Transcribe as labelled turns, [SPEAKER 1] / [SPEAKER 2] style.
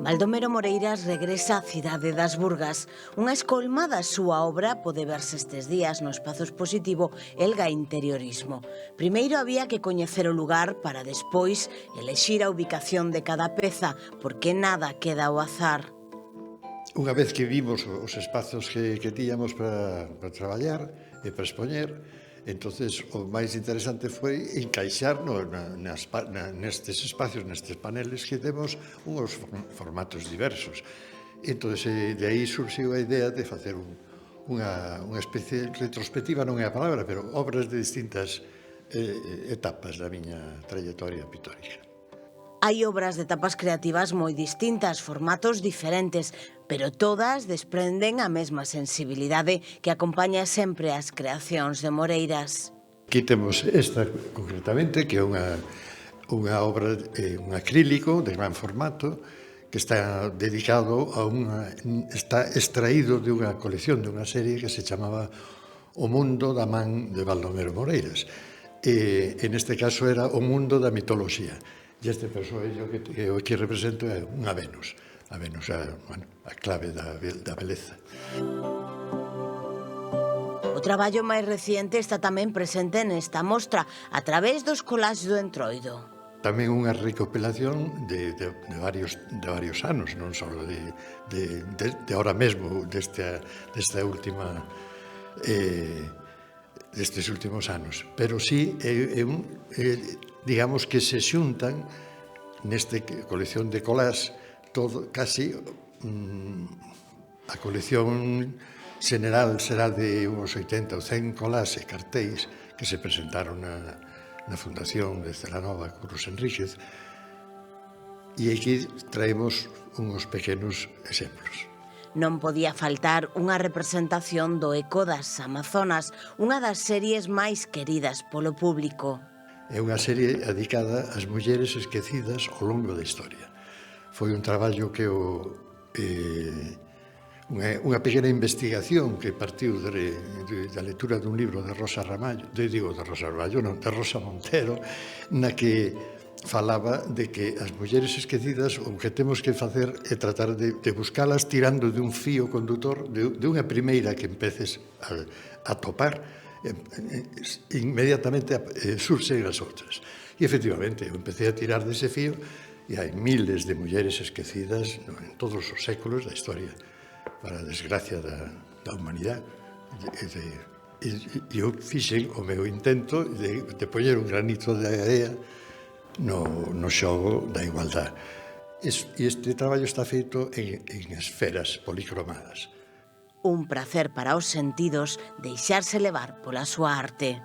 [SPEAKER 1] Baldomero Moreiras regresa á cidade das Burgas. Unha escolmada súa obra pode verse estes días no espazo expositivo Elga Interiorismo. Primeiro había que coñecer o lugar para despois elexir a ubicación de cada peza, porque nada queda ao azar.
[SPEAKER 2] Unha vez que vimos os espazos que tíamos para traballar e para expoñer, entonces o máis interesante foi encaixar nestes espacios, nestes paneles que temos uns formatos diversos. Entonces, de aí surxiu a idea de facer unha especie retrospectiva, non é a palabra, pero obras de distintas etapas da miña trayectoria pictórica.
[SPEAKER 1] Hai obras de etapas creativas moi distintas, formatos diferentes, pero todas desprenden a mesma sensibilidade que acompaña sempre as creacións de Moreiras.
[SPEAKER 2] Aquí temos esta concretamente, que é unha obra, un acrílico de gran formato, que está dedicado está extraído de unha colección, de unha serie que se chamaba O mundo da man de Baldomero Moreiras. E neste caso era o mundo da mitoloxía. E este persoallo que eu aquí represento é unha Venus. A Venus é a clave da beleza.
[SPEAKER 1] O traballo máis reciente está tamén presente nesta mostra, a través dos collages do Entroido.
[SPEAKER 2] Tamén unha recopilación de varios anos, non só de ahora mesmo, destes últimos anos. Pero sí, digamos que se xuntan nesta colección de collages todo, casi a colección general será de uns 80 ou 100 collages e cartéis que se presentaron na Fundación de Celanova Cruz Enríquez, e aquí traemos uns pequenos exemplos.
[SPEAKER 1] Non podía faltar unha representación do Eco das Amazonas, unha das series máis queridas polo público.
[SPEAKER 2] É unha serie dedicada ás mulleres esquecidas ao longo da historia. Foi un traballo que unha pequena investigación que partiu da lectura dun libro de Rosa Montero, na que falaba de que as mulleres esquecidas o que temos que facer é tratar de buscalas tirando de un fío condutor, de unha primeira que empeces a topar, inmediatamente surxen as outras. E efectivamente, eu empecé a tirar dese fío e hai miles de mulleres esquecidas en todos os séculos da historia, para a desgracia da humanidade. E eu fixen o meu intento de poñer un granito de area no xogo da igualdade. E este traballo está feito en esferas policromadas.
[SPEAKER 1] Un prazer para os sentidos deixarse levar pola súa arte.